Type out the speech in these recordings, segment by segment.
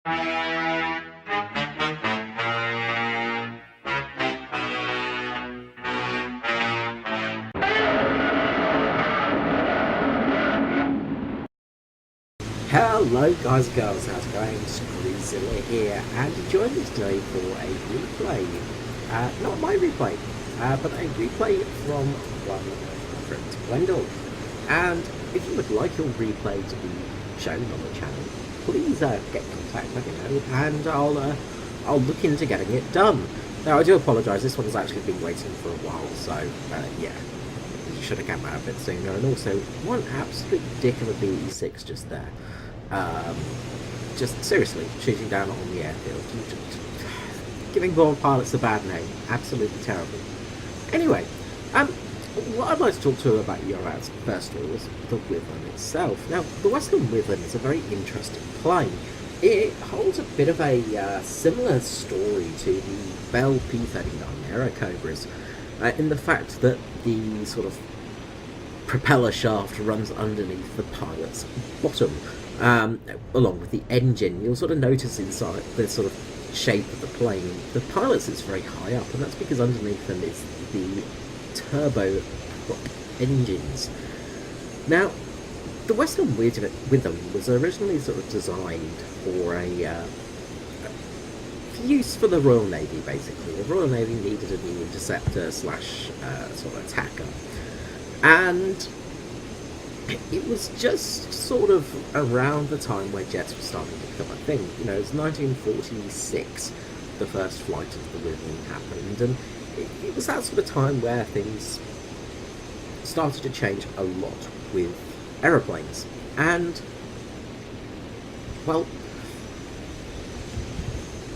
Hello guys and girls, how's it going? Screezilla here, and join me today for a replay. Not my replay, but a replay from one of my friends, Bwendal. And if you would like your replay to be shown on the channel, please get in contact, let me know, and I'll look into getting it done. Now I do apologise, this one has actually been waiting for a while, so yeah. You should have come out a bit sooner, and also one absolute dick of a BE6 just there. Just seriously shooting down on the airfield, giving born pilots a bad name, absolutely terrible. Anyway, what I'd like to talk to you about Yoraz first of all is the Wyvern itself. Now, the Westland Wyvern is a very interesting plane. It holds a bit of a similar story to the Bell P-39 Aerocobras, in the fact that the sort of propeller shaft runs underneath the pilot's bottom, along with the engine. You'll sort of notice inside the sort of shape of the plane, the pilot's is very high up, and that's because underneath them is the turbo prop engines. Now, the Westland Wyvern was originally sort of designed for use for the Royal Navy, basically. The Royal Navy needed a new interceptor slash sort of attacker, and it was just sort of around the time where jets were starting to become a thing. You know, it was 1946 the first flight of the Wyvern happened, and it was that sort of time where things started to change a lot with aeroplanes. And, well,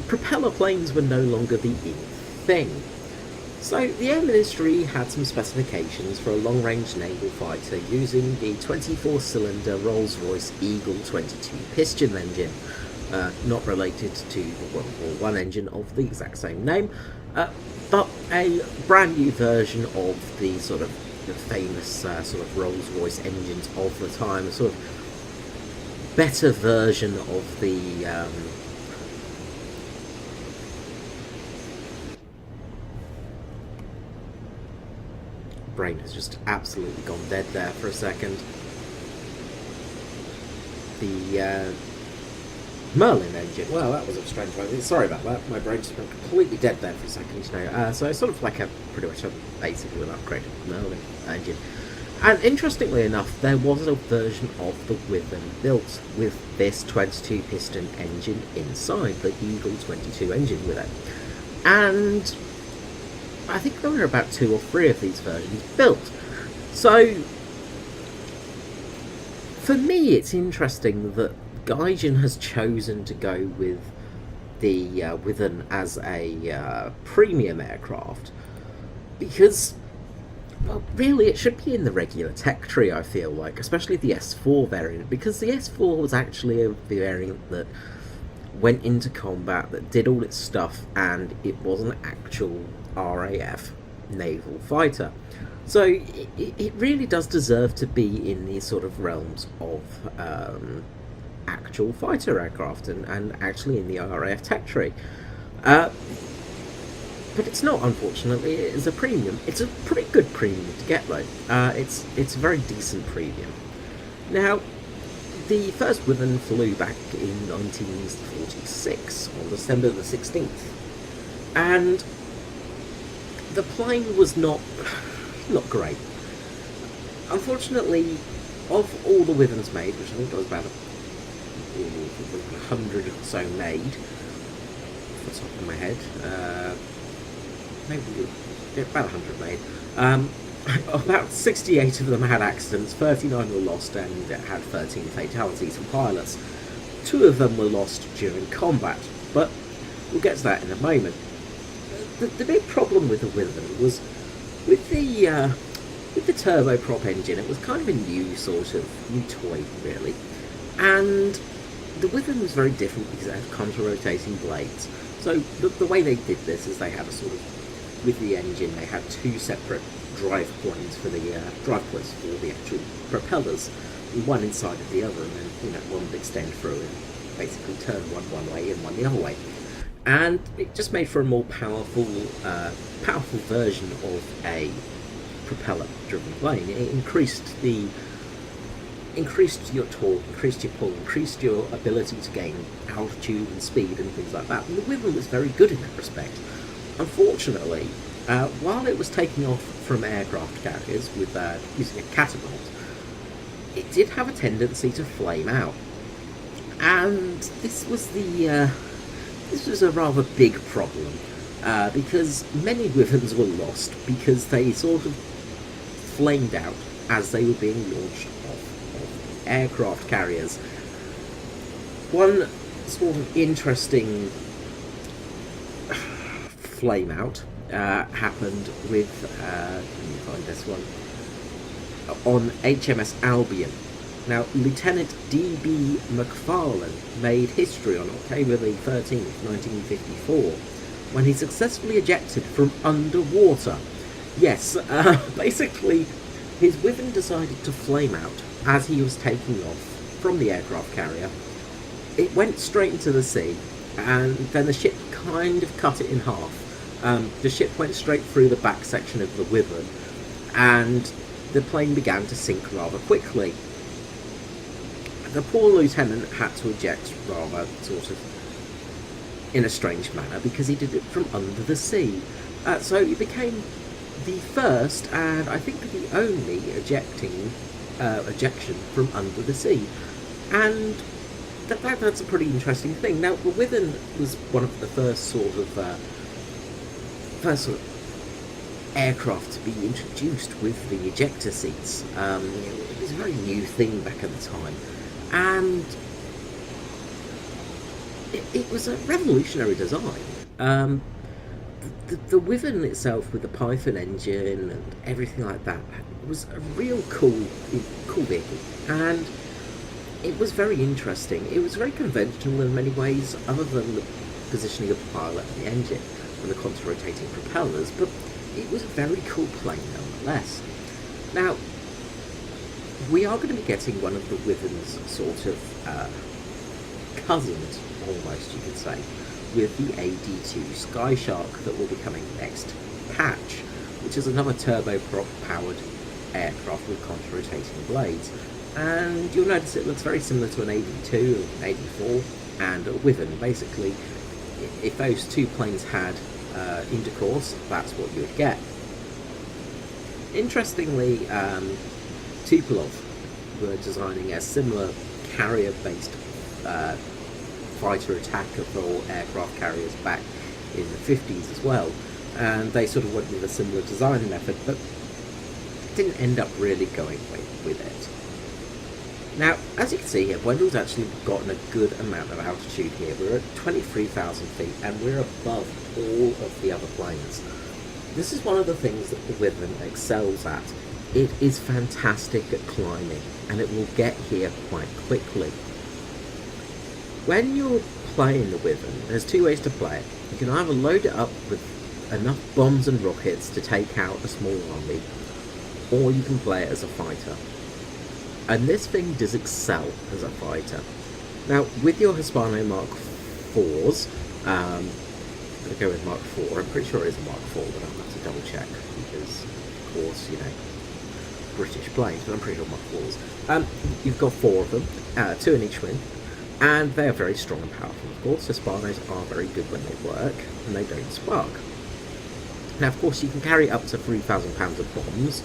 propeller planes were no longer the in thing. So the Air Ministry had some specifications for a long-range naval fighter using the 24-cylinder Rolls-Royce Eagle 22 piston engine, not related to the World War I engine of the exact same name, but a brand new version of the sort of the famous sort of Rolls-Royce engines of the time, a sort of better version of the brain has just absolutely gone dead there for a second. The Merlin engine, well, that was a strange one. Sorry about that, my brain just went completely dead there for a second, you know. So it's sort of like pretty much basically an upgraded Merlin engine. And interestingly enough, there was a version of the Wyvern built with this 22 piston engine inside, the Eagle 22 engine with it. And I think there were about 2 or 3 of these versions built. So, for me, it's interesting that Gaijin has chosen to go with the Wyvern as a premium aircraft, because, well, really, it should be in the regular tech tree, I feel like, especially the S4 variant, because the S4 was actually a variant that went into combat, that did all its stuff, and it was an actual RAF naval fighter. So it really does deserve to be in these sort of realms of actual fighter aircraft and actually in the RAF tech tree. But it's not, unfortunately. It is a premium. It's a pretty good premium to get though. It's a very decent premium. Now, the first Wyvern flew back in 1946 on December the 16th, and the plane was not great. Unfortunately, of all the Wyverns made, which I think there was about 100 or so made, off the top of my head, maybe about 100 made, about 68 of them had accidents, 39 were lost, and it had 13 fatalities for pilots. 2 of them were lost during combat, but we'll get to that in a moment. The big problem with the Wyvern was with the turboprop engine. It was kind of a new toy, really, and the Wyvern was very different because it had counter-rotating blades. So the way they did this is they had a sort of, with the engine, they had 2 separate drive points for the actual propellers, one inside of the other, and then one would extend through and basically turn one way and one the other way. And it just made for a more powerful version of a propeller-driven plane. It increased your torque, increased your pull, increased your ability to gain altitude and speed and things like that. And the Wyvern was very good in that respect. Unfortunately, while it was taking off from aircraft carriers with using a catapult, it did have a tendency to flame out, and this was a rather big problem because many Wyverns were lost because they sort of flamed out as they were being launched off aircraft carriers. One sort of interesting flame out happened with, let me find this one, on HMS Albion. Now, Lieutenant D.B. McFarlane made history on October the 13th, 1954, when he successfully ejected from underwater. Yes, basically, his Wyvern decided to flame out as he was taking off from the aircraft carrier. It went straight into the sea, and then the ship kind of cut it in half. The ship went straight through the back section of the Wyvern, and the plane began to sink rather quickly. The poor lieutenant had to eject rather sort of in a strange manner because he did it from under the sea. So he became the first and I think the only ejection from under the sea. And that's a pretty interesting thing. Now, the Wyvern was one of the first sort of aircraft to be introduced with the ejector seats. It was a very new thing back at the time, and it was a revolutionary design. The Wyvern itself, with the Python engine and everything like that, was a real cool vehicle, and it was very interesting. It was very conventional in many ways, other than the positioning of the pilot and the engine and the contra-rotating propellers, but it was a very cool plane nonetheless. Now, we are going to be getting one of the Wyvern's sort of cousins, almost you could say, with the AD2 Skyshark that will be coming next patch, which is another turboprop-powered aircraft with contra-rotating blades. And you'll notice it looks very similar to an AD2, an AD4, and a Wyvern. Basically, if those two planes had intercourse, that's what you would get. Interestingly, Tupolev were designing a similar carrier-based fighter attack for aircraft carriers back in the 50s as well, and they sort of went with a similar design method, but didn't end up really going with it. Now, as you can see here, Bwendal's actually gotten a good amount of altitude here. We're at 23,000 feet, and we're above all of the other planes. This is one of the things that the Wyvern excels at. It is fantastic at climbing, and it will get here quite quickly. When you're playing the Wyvern, there's two ways to play it. You can either load it up with enough bombs and rockets to take out a small army, or you can play it as a fighter. And this thing does excel as a fighter. Now, with your Hispano Mark 4s, I'm going to go with Mark 4. I'm pretty sure it is a Mark 4, but I'll have to double check because, of course, British planes, but I'm pretty sure Mark 4s. You've got 4 of them, 2 in each wing, and they are very strong and powerful, of course. Hispanos are very good when they work, and they don't spark. Now, of course, you can carry up to 3,000 pounds of bombs.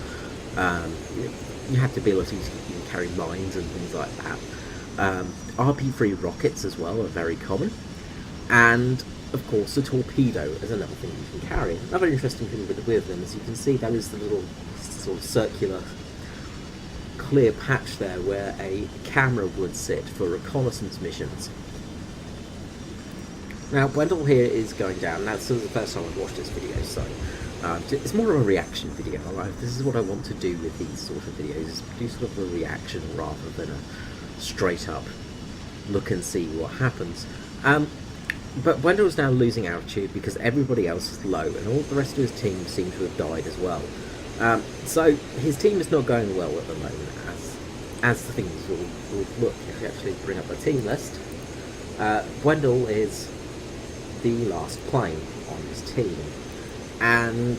You have the ability to carry mines and things like that. RP-3 rockets as well are very common, and of course the torpedo is another thing you can carry. Another interesting thing with the Wyvern, as you can see, there is the little sort of circular clear patch there where a camera would sit for reconnaissance missions. Now, Bwendal here is going down. Now, this is the first time I've watched this video, so it's more of a reaction video. This is what I want to do with these sort of videos, is produce sort of a reaction rather than a straight up look and see what happens. But Bwendal's now losing altitude because everybody else is low, and all the rest of his team seem to have died as well. So his team is not going well at the moment, as the things will look. If you actually bring up the team list, Bwendal is the last plane on his team, and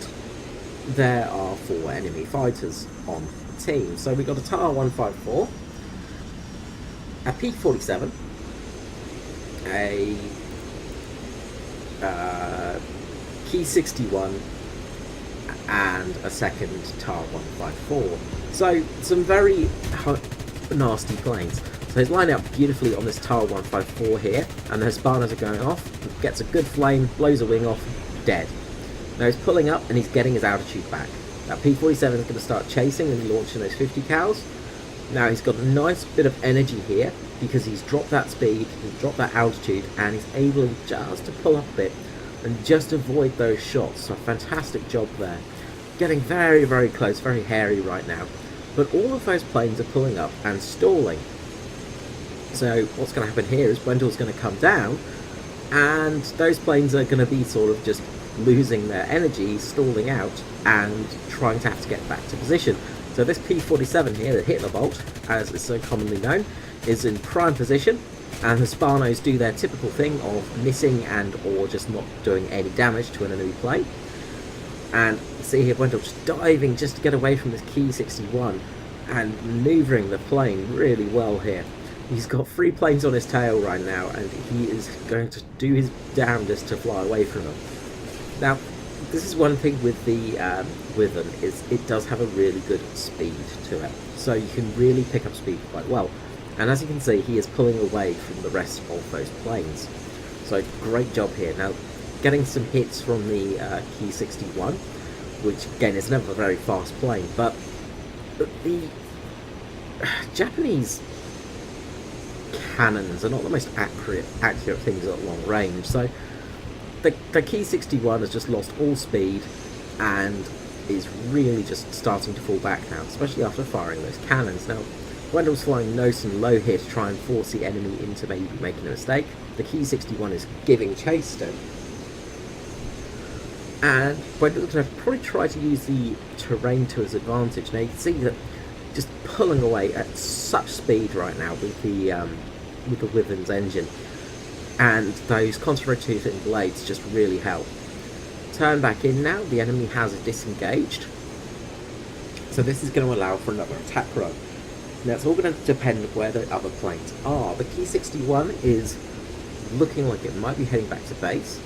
there are 4 enemy fighters on the team. So we've got a TAR 154, a P-47, a Key 61, and a second TAR 154. So some very nasty planes. So he's lined up beautifully on this TAR 154 here, and the Hispanos are going off, gets a good flame, blows a wing off, dead. Now he's pulling up and he's getting his altitude back. That P-47 is going to start chasing and launching those 50 cows. Now he's got a nice bit of energy here because he's dropped that speed, he's dropped that altitude, and he's able just to pull up a bit and just avoid those shots. So fantastic job there. Getting very, very close, very hairy right now. But all of those planes are pulling up and stalling. So what's going to happen here is Bwendal's going to come down, and those planes are going to be sort of just losing their energy, stalling out, and trying to have to get back to position. So this P-47 here, the Hitler Bolt, as it's so commonly known, is in prime position, and the Hispanos do their typical thing of missing and or just not doing any damage to an enemy plane. And see here Bwendal just diving just to get away from this Key 61 and manoeuvring the plane really well here. He's got 3 planes on his tail right now, and he is going to do his damnedest to fly away from them. Now, this is one thing with the Wyvern, is it does have a really good speed to it, so you can really pick up speed quite well. And as you can see, he is pulling away from the rest of those planes. So great job here. Now, getting some hits from the Key 61, which again is never a very fast plane, but the Japanese cannons are not the most accurate things at long range. So the Key 61 has just lost all speed and is really just starting to fall back now, especially after firing those cannons. Now, Bwendal's flying nice and low here to try and force the enemy into maybe making a mistake. The Key 61 is giving chase still, and Bwendal's going to probably try to use the terrain to his advantage. Now you can see that just pulling away at such speed right now with the Wyvern's engine, and those contra-rotating blades just really help. Turn back in now, the enemy has disengaged, so this is going to allow for another attack run. Now it's all going to depend where the other planes are. The Key 61 is looking like it might be heading back to base,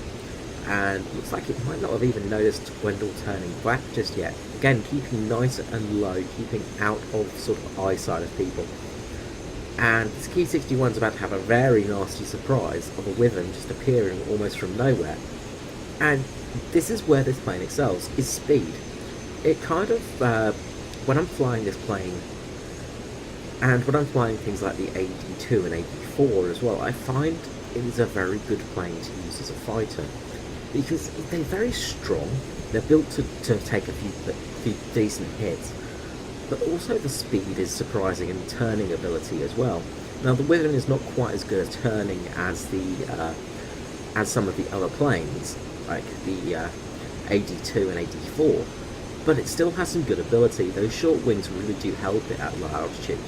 and looks like it might not have even noticed Bwendal turning back just yet. Again, keeping nice and low, keeping out of sort of eyesight of people. And this Key 61 is about to have a very nasty surprise of a Wyvern just appearing almost from nowhere. And this is where this plane excels, is speed. It kind of, when I'm flying this plane, and when I'm flying things like the 82 and 84 as well, I find it is a very good plane to use as a fighter, because they're very strong, they're built to take a few decent hits, but also the speed is surprising, and turning ability as well. Now the Wyvern is not quite as good at turning as some of the other planes, like the 82 and 84, but it still has some good ability. Those short wings really do help it at low altitude.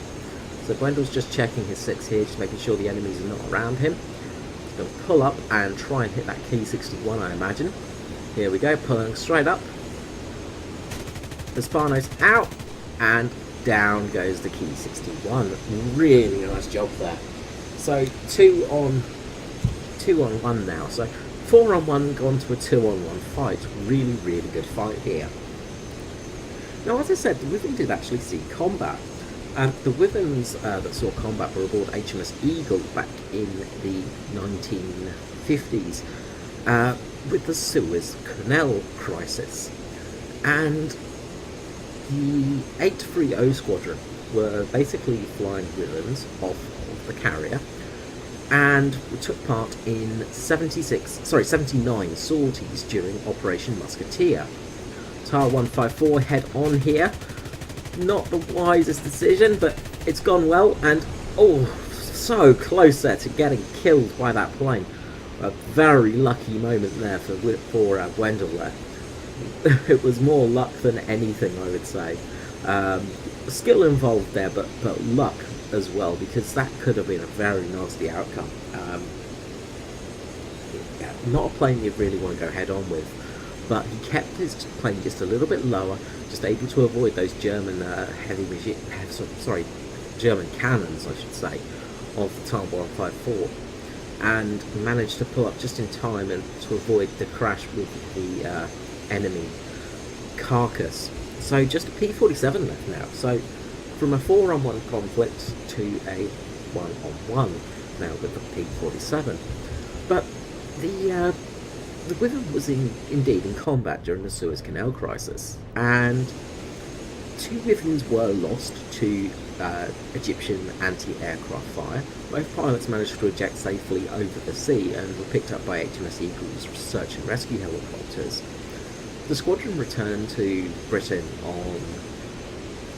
So Bwendal's just checking his 6 here, just making sure the enemies are not around him. He's going to pull up and try and hit that Key 61, I imagine. Here we go, pulling straight up. The Spanos out, and down goes the Key 61. Really nice job there. So 2 on 1 now. So 4 on 1 gone to a 2 on 1 fight. Really, really good fight here. Now, as I said, the Wyvern did actually see combat. The Wyverns that saw combat were aboard HMS Eagle back in the 1950s with the Suez Canal crisis. And the 830 Squadron were basically flying Wyverns off of the carrier, and took part in 79 sorties during Operation Musketeer. TAR 154 head on here. Not the wisest decision, but it's gone well, and oh, so close there to getting killed by that plane. A very lucky moment there for Bwendal there. It was more luck than anything, I would say. Skill involved there, but luck as well, because that could have been a very nasty outcome. not a plane you'd really want to go head on with, but he kept his plane just a little bit lower, just able to avoid those German German cannons, I should say, of the Type 154, and managed to pull up just in time and to avoid the crash with the enemy carcass. So just a P-47 left now. So from a 4-on-1 conflict to a 1-on-1 now with the P-47. But the Wyvern was indeed in combat during the Suez Canal crisis, and 2 Wyverns were lost to Egyptian anti-aircraft fire. Both pilots managed to eject safely over the sea and were picked up by HMS Eagle's search and rescue helicopters. The squadron returned to Britain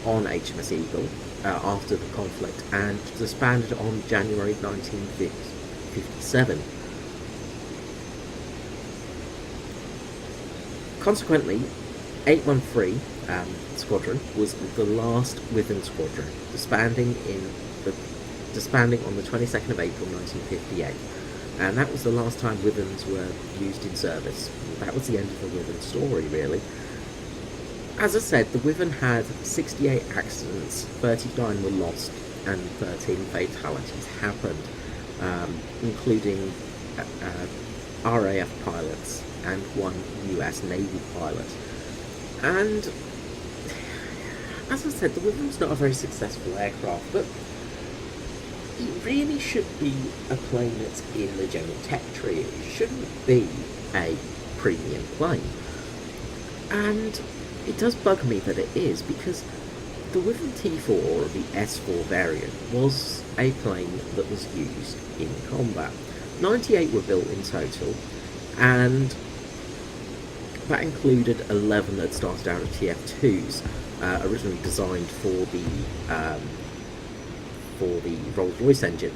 on HMS Eagle after the conflict and disbanded on January 1957. Consequently, 813 Squadron was the last Wyvern squadron, disbanding on the 22nd of April 1958, and that was the last time Wyverns were used in service. That was the end of the Wyvern story, really. As I said, the Wyvern had 68 accidents, 39 were lost, and 13 fatalities happened, including RAF pilots and 1 US Navy pilot. And as I said, the Wyvern's not a very successful aircraft, but it really should be a plane that's in the general tech tree. It shouldn't be a premium plane. And it does bug me that it is, because the Wyvern T4, or the S4 variant, was a plane that was used in combat. 98 were built in total, and that included 11 that started out as TF2s, originally designed for the Rolls-Royce engine.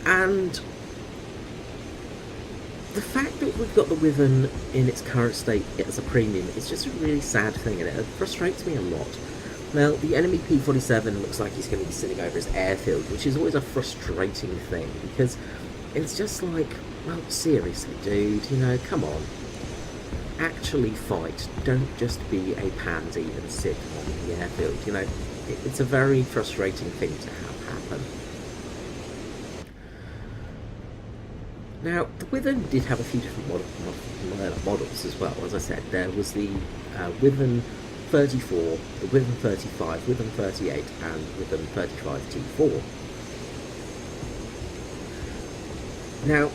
And the fact that we've got the Wyvern in its current state as a premium is just a really sad thing, and it frustrates me a lot. Now, the enemy P-47 looks like he's going to be sitting over his airfield, which is always a frustrating thing, because it's just like, well, seriously, dude, come on. Actually fight. Don't just be a pansy and sit on the airfield. It's a very frustrating thing to have happen. Now, the Wyvern did have a few different models as well. As I said, there was the Wyvern 34, the Wyvern 35, Wyvern 38, and Wyvern 35 T4. Now,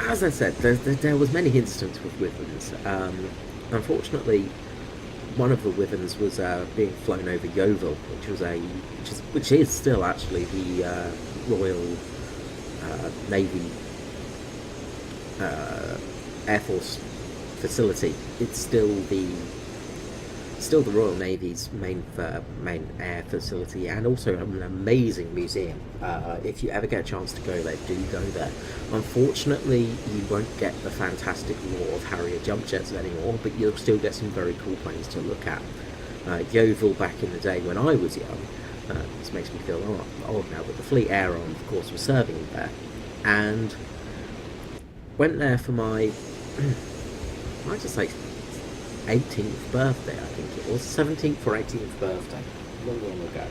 as I said, there was many incidents with Wyverns. Unfortunately, one of the Wyverns was being flown over Yeovil, which is still actually the Royal Navy Air Force facility. It's still the Royal Navy's main air facility, and also an amazing museum. If you ever get a chance to go there, do go there. Unfortunately, you won't get the fantastic lore of Harrier jump jets anymore, but you'll still get some very cool planes to look at. Yeovil, back in the day when I was young, this makes me feel old now, but the Fleet Air Arm, of course, was serving there, and went there for my, I just say, 18th birthday, I think it was, 17th or 18th birthday, long ago,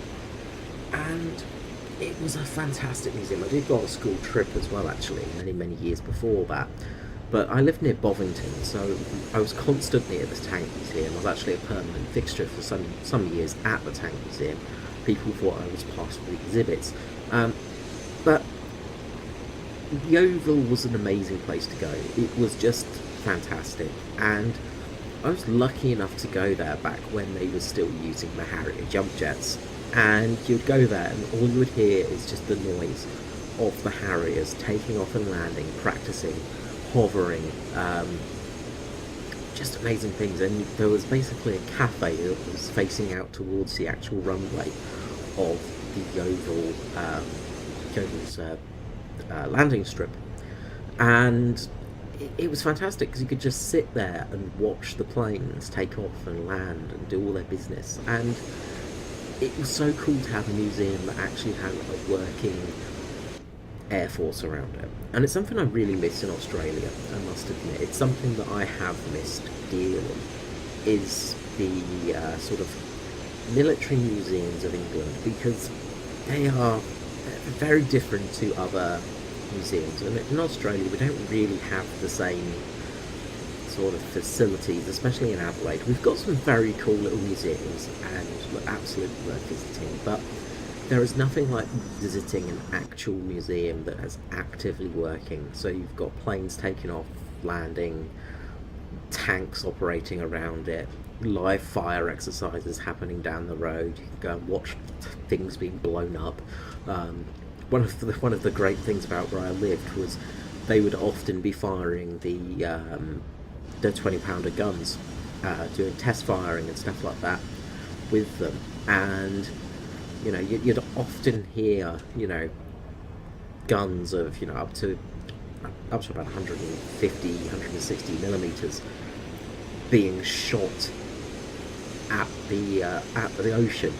and it was a fantastic museum. I did go on a school trip as well, actually, many years before that, but I lived near Bovington, so I was constantly at the Tank Museum. I was actually a permanent fixture for some years at the Tank Museum. People thought I was part of the exhibits, but Yeovil was an amazing place to go. It was just fantastic, and I was lucky enough to go there back when they were still using the Harrier jump jets, and you'd go there and all you would hear is just the noise of the Harriers taking off and landing, practicing, hovering, just amazing things. And there was basically a cafe that was facing out towards the actual runway of the Yeovil's landing strip, and it was fantastic because you could just sit there and watch the planes take off and land and do all their business. And it was so cool to have a museum that actually had like working air force around it. And it's something I really miss in Australia, I must admit. It's something that I have missed dearly, is the sort of military museums of England, because they are very different to other museums. And in Australia, we don't really have the same sort of facilities, especially in Adelaide. We've got some very cool little museums and absolutely worth visiting, but there is nothing like visiting an actual museum that is actively working. So you've got planes taking off, landing, tanks operating around it, live fire exercises happening down the road. You can go and watch things being blown up. One of the great things about where I lived was they would often be firing the 20-pounder guns, doing test firing and stuff like that with them, and you know, you'd often hear, you know, guns of, you know, up to about 150, 160 millimeters being shot at the ocean,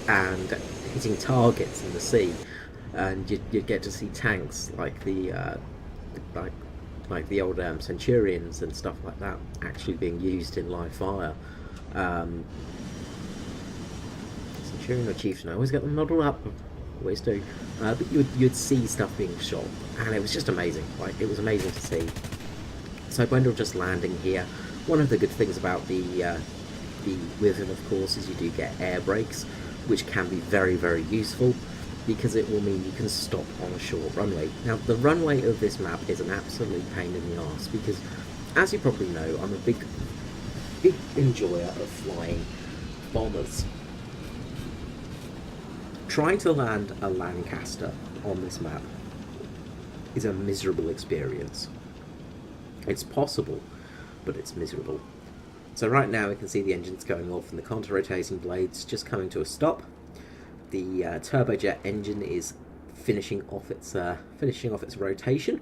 and hitting targets in the sea, and you'd get to see tanks like the like the old Centurions and stuff like that actually being used in live fire. Centurion or Chieftain, I always get them muddled up, always do. But you'd see stuff being shot, and it was just amazing. Like, it was amazing to see. So Bwendal just landing here. One of the good things about the Wyvern, of course, is you do get air brakes, which can be very, very useful, because it will mean you can stop on a short runway. Now, the runway of this map is an absolute pain in the arse, because, as you probably know, I'm a big enjoyer of flying bombers. Trying to land a Lancaster on this map is a miserable experience. It's possible, but it's miserable. So right now we can see the engines going off and the counter-rotating blades just coming to a stop. The turbojet engine is finishing off its rotation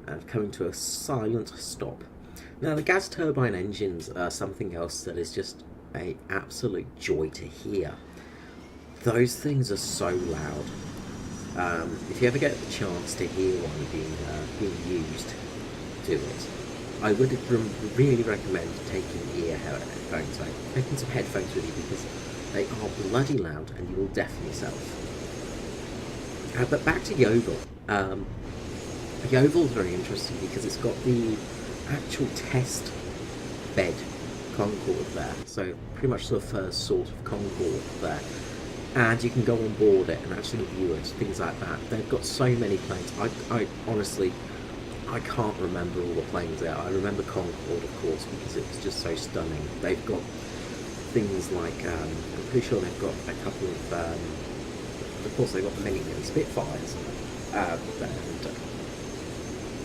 and coming to a silent stop. Now, the gas turbine engines are something else that is just an absolute joy to hear. Those things are so loud. If you ever get the chance to hear one being used, do it. I would really recommend taking taking some headphones with you, because they are bloody loud and you will deafen yourself. But back to the Oval. The Oval is very interesting because it's got the actual test bed Concorde there, so pretty much the first sort of Concorde there. And you can go on board it and actually view it, things like that. They've got so many planes. I honestly, I can't remember all the planes there. I remember Concorde, of course, because it was just so stunning. They've got things like, I'm pretty sure they've got a couple of course they've got many Spitfires, and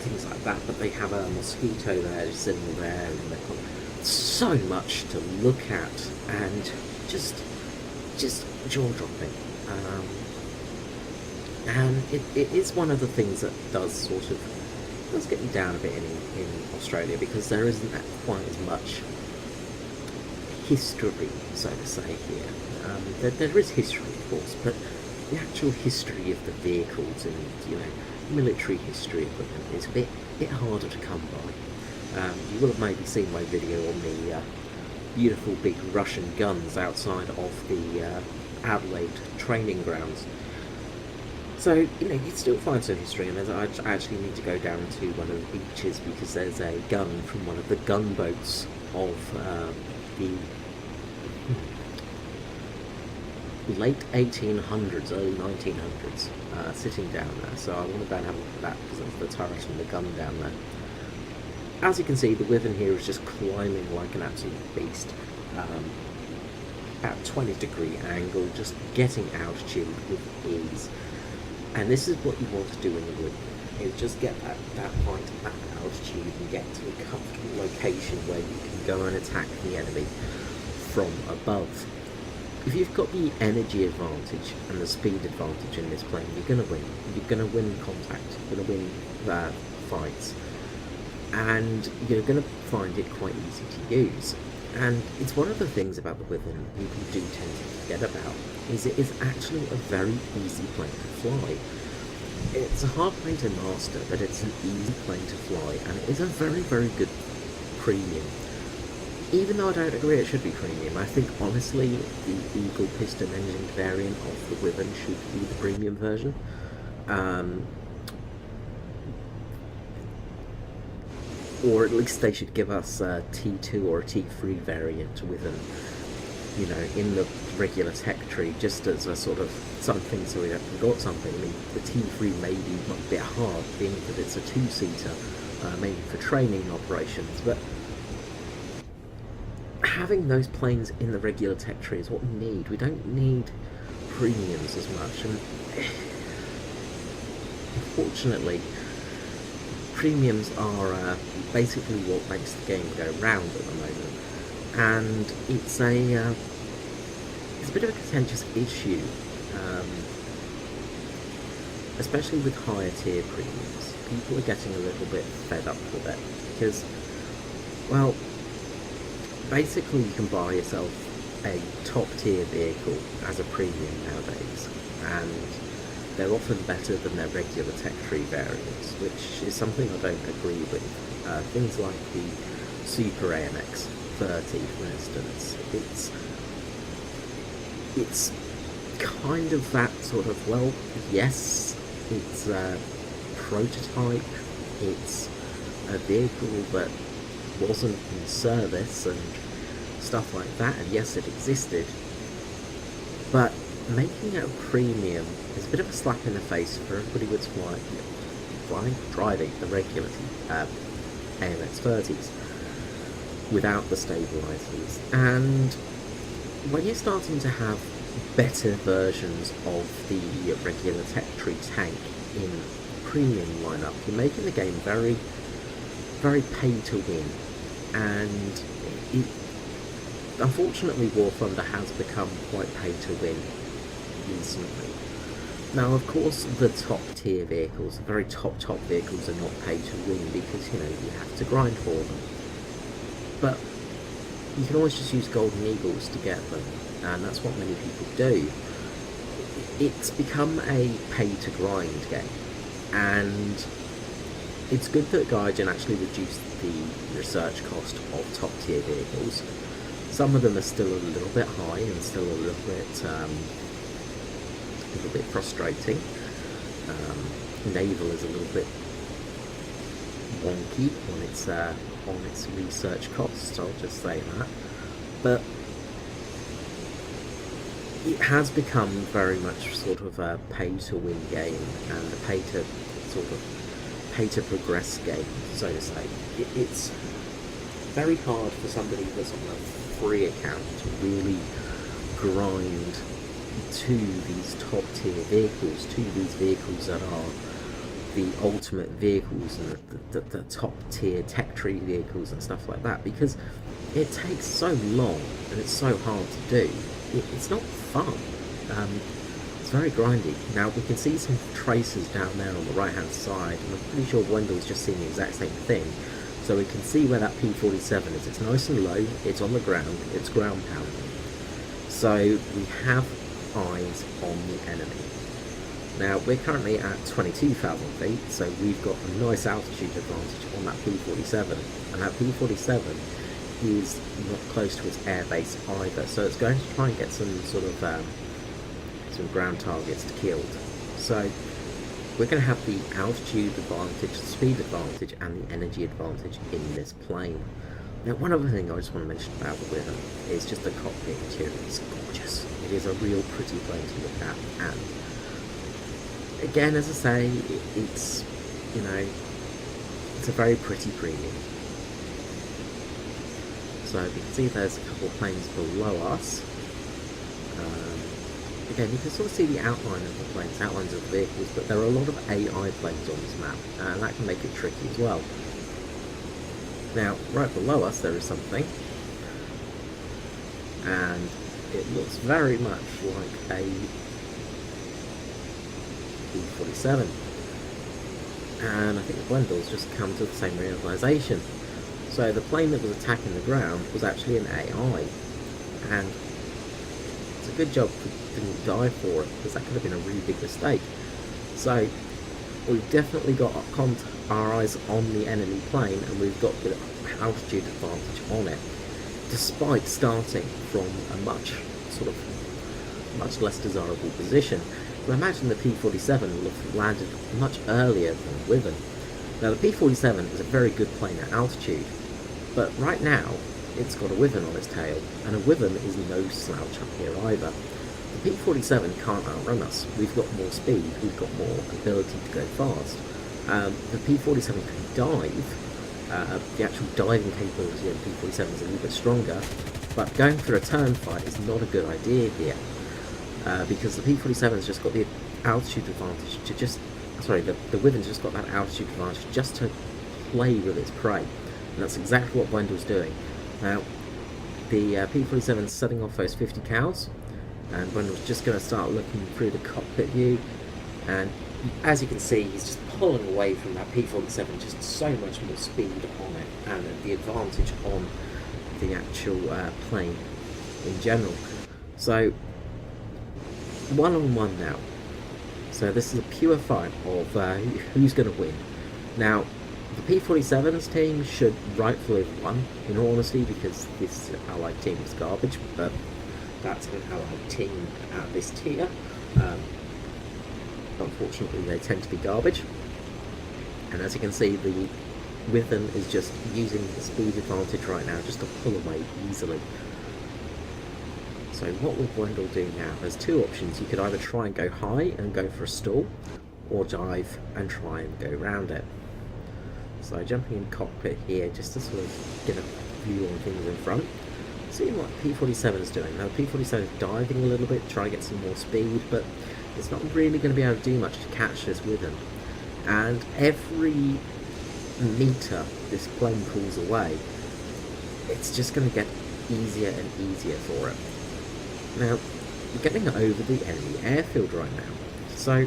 things like that, but they have a Mosquito there, just sitting there, and they've got so much to look at, and just jaw-dropping. And it is one of the things that does get me down a bit in Australia, because there isn't quite as much history, so to say, here. There is history, of course, but the actual history of the vehicles and, you know, military history equipment is a bit harder to come by. You will have maybe seen my video on the beautiful big Russian guns outside of the Adelaide training grounds. So, you know, you'd still find some history, and I actually need to go down to one of the beaches, because there's a gun from one of the gunboats of the late 1800s, early 1900s, sitting down there. So I want to go and have a look at that, because that's the turret and the gun down there. As you can see, the Wyvern here is just climbing like an absolute beast, at 20-degree angle, just getting altitude with ease. And this is what you want to do in the Wyvern, is just get that height, that altitude, and get to a comfortable location where you can go and attack the enemy from above. If you've got the energy advantage and the speed advantage in this plane, you're going to win. You're going to win contact, you're going to win fights, and you're going to find it quite easy to use. And it's one of the things about the Wyvern people do tend to forget about, is it is actually a very easy plane to fly. It's a hard plane to master, but it's an easy plane to fly, and it is a very, very good premium. Even though I don't agree it should be premium, I think honestly the Eagle piston engine variant of the Wyvern should be the premium version. Or at least they should give us a T2 or a T3 variant with them, you know, in the regular tech tree, just as a sort of something so we haven't got something. I mean, the T3 may be a bit hard, being that it's a two-seater, maybe for training operations, but having those planes in the regular tech tree is what we need. We don't need premiums as much, and unfortunately, premiums are basically what makes the game go round at the moment, and it's a bit of a contentious issue, especially with higher tier premiums. People are getting a little bit fed up with it because, well, basically you can buy yourself a top tier vehicle as a premium nowadays, and they're often better than their regular tech tree variants, which is something I don't agree with. Things like the Super AMX 30, for instance, it's kind of that sort of, well, yes, it's a prototype, it's a vehicle that wasn't in service and stuff like that, and yes, it existed, but making it a premium is a bit of a slap in the face for everybody that's driving the regular AMX 30s without the stabilizers. And when you're starting to have better versions of the regular tech tree tank in premium lineup, you're making the game very, very pay to win. And unfortunately, War Thunder has become quite pay to win recently. Now, of course, the top tier vehicles, the very top vehicles, are not pay to win because, you know, you have to grind for them. But you can always just use Golden Eagles to get them, and that's what many people do. It's become a pay to grind game, and it's good that Gaijin actually reduced the research cost of top tier vehicles. Some of them are still a little bit high and still a little bit frustrating. Naval is a little bit wonky on its research costs, I'll just say that. But it has become very much sort of a pay-to-win game and a pay-to-progress game, so to say. It's very hard for somebody that's on a free account to really grind to these top tier vehicles, to these vehicles that are the ultimate vehicles and the top tier tech tree vehicles and stuff like that, because it takes so long and it's so hard to do. It's not fun. It's very grindy. Now we can see some traces down there on the right hand side, and I'm pretty sure Bwendal's just seen the exact same thing. So we can see where that P-47 is. It's nice and low, it's on the ground, it's ground pounding. So we have eyes on the enemy. Now we're currently at 22,000 feet, so we've got a nice altitude advantage on that P-47, and that P-47 is not close to its airbase either, so it's going to try and get some sort of some ground targets killed. So we're going to have the altitude advantage, the speed advantage, and the energy advantage in this plane. Now, one other thing I just want to mention about the Wyvern is just the cockpit interior. It's gorgeous. It is a real pretty plane to look at, and again, as I say, it's, you know, it's a very pretty premium. So you can see there's a couple of planes below us. Again, you can sort of see the outline of the planes, outlines of the vehicles, but there are a lot of AI planes on this map, and that can make it tricky as well. Now, right below us there is something, and it looks very much like a B-47. And I think the Bwendal's just come to the same realisation. So the plane that was attacking the ground was actually an AI, and it's a good job we didn't die for it, because that could have been a really big mistake. So we've definitely got our eyes on the enemy plane, and we've got the altitude advantage on it, despite starting from a much less desirable position. So imagine the P-47 would have landed much earlier than Wyvern. Now the P-47 is a very good plane at altitude, but right now it's got a Wyvern on its tail, and a Wyvern is no slouch up here either. The P-47 can't outrun us. We've got more speed, we've got more ability to go fast. The P-47 can dive. The actual diving capability of the P-47 is a little bit stronger, but going for a turn fight is not a good idea here, because the P-47 has just got the altitude advantage to just... Sorry, the Wyvern's just got that altitude advantage just to play with its prey, and that's exactly what Bwendal's doing. Now, the P-47 is setting off those 50 cows, and Bwendal's just going to start looking through the cockpit view, and as you can see, he's just pulling away from that P-47, just so much more speed on it, and the advantage on the actual plane in general. So, 1-on-1 now. So this is a pure fight of who's going to win. Now, the P-47's team should rightfully have won, in all honesty, because this Allied team is garbage, but that's an Allied team at this tier. Unfortunately, they tend to be garbage. And as you can see, the Wyvern is just using the speed advantage right now just to pull away easily. So what will Bwendal do now? There's two options. You could either try and go high and go for a stall, or dive and try and go around it. So jumping in cockpit here, just to sort of get a view on things in front. Seeing what P-47 is doing. Now the P-47 is diving a little bit, trying to get some more speed, but it's not really going to be able to do much to catch this Wyvern. And every meter this plane pulls away, it's just going to get easier and easier for it. Now, we're getting over the enemy airfield right now, so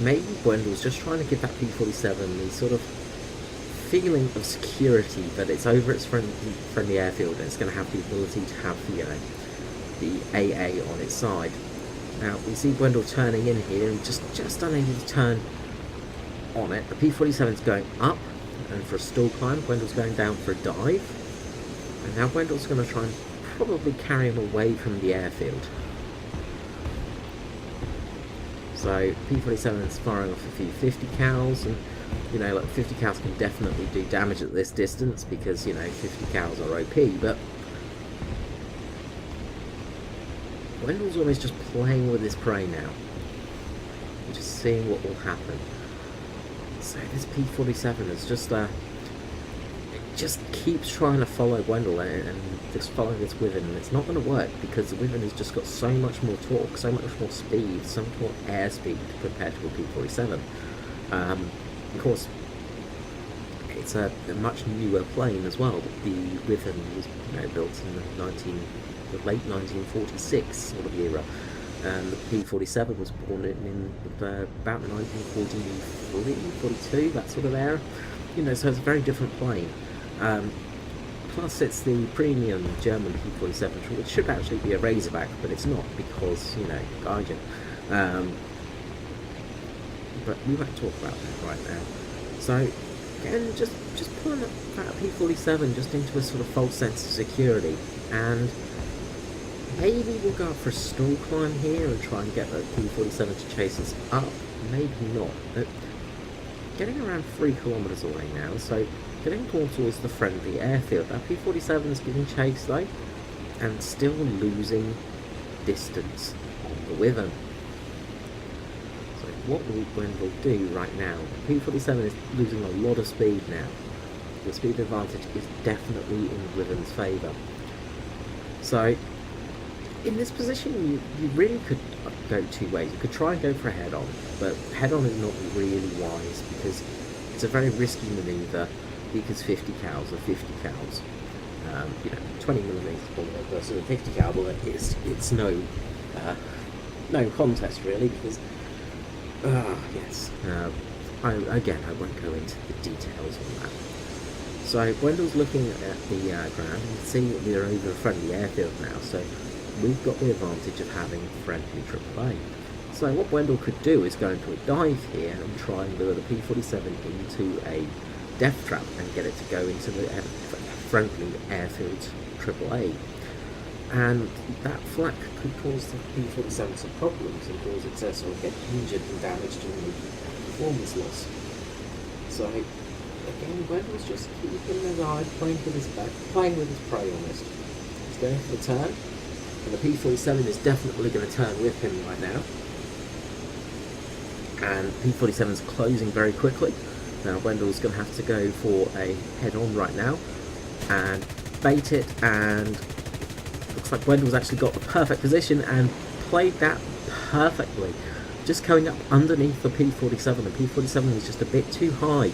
maybe Bwendal's just trying to give that P-47 the sort of feeling of security that it's over its friendly airfield, and it's going to have the ability to have the AA on its side. Now, we see Bwendal turning in here, and just unable to turn on it. The P-47's going up, and for a stall climb, Bwendal's going down for a dive, and now Bwendal's going to try and probably carry him away from the airfield. So P-47 is firing off a few 50 cals, and you know, like 50 cals can definitely do damage at this distance because, you know, 50 cals are OP, but Bwendal's almost just playing with his prey now, and just seeing what will happen. So this P-47 is just keeps trying to follow Bwendal and just follow this Wyvern, and it's not going to work because the Wyvern has just got so much more torque, so much more speed, so much more airspeed compared to a P-47. Of course, it's a much newer plane as well. The Wyvern was, you know, built in the late 1946 sort of era, and the P-47 was born in about 1943, 42, that sort of era. You know, so it's a very different plane. Plus, it's the premium German P-47, which should actually be a Razorback, but it's not because, you know, Gaijin. But we won't talk about that right now. So, again, just pulling that P-47 just into a sort of false sense of security, and maybe we'll go up for a stall climb here and try and get the P-47 to chase us up. Maybe not. But getting around 3 kilometers away now, so getting more towards the friendly airfield. Now P-47 is giving chase though, and still losing distance on the Wyvern. So what will Bwendal do right now? P-47 is losing a lot of speed now. The speed advantage is definitely in Wyvern's favour. So in this position you really could go two ways. You could try and go for a head-on, but head-on is not really wise because it's a very risky manoeuvre, because 50 cals are 50 cals. You know, 20mm bullet versus a 50 cal bullet it's no contest really, because yes, I won't go into the details on that. So Bwendal's looking at the ground and see that we're over a friendly airfield now, so we've got the advantage of having friendly AAA. So what Bwendal could do is go into a dive here and try and lure the P-47 into a death trap and get it to go into the friendly airfield AAA. And that flak could cause the P-47 some problems and cause it to sort of get injured and damaged and performance loss. So again, Bwendal's just keeping his eye, playing with his prey almost. He's going for the turn, and the P-47 is definitely going to turn with him right now. And P-47 is closing very quickly. Now Bwendal's going to have to go for a head-on right now and bait it, and looks like Bwendal's actually got the perfect position and played that perfectly. Just going up underneath the P-47. The P-47 was just a bit too high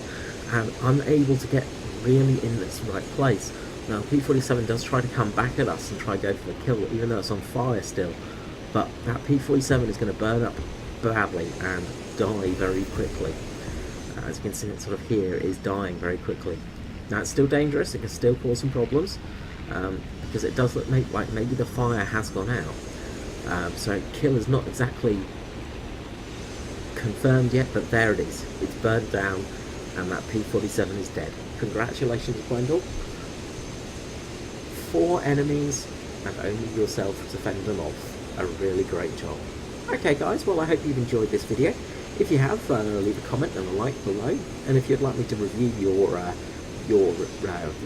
and unable to get really in this right place. Now P-47 does try to come back at us and try to go for the kill, even though it's on fire still. But that P-47 is going to burn up badly and die very quickly. As you can see, it sort of here is dying very quickly. Now it's still dangerous, it can still cause some problems, because it does look like maybe the fire has gone out. So kill is not exactly confirmed yet, but there it is. It's burned down, and that P-47 is dead. Congratulations, Bwendal. 4 enemies, and only yourself to fend them off. A really great job. Okay guys, well I hope you've enjoyed this video. If you have, leave a comment and a like below, and if you'd like me to review your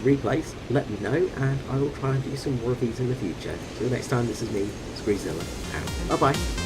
replays, let me know, and I will try and do some more of these in the future. Till next time, this is me, Screezilla, out. Bye bye.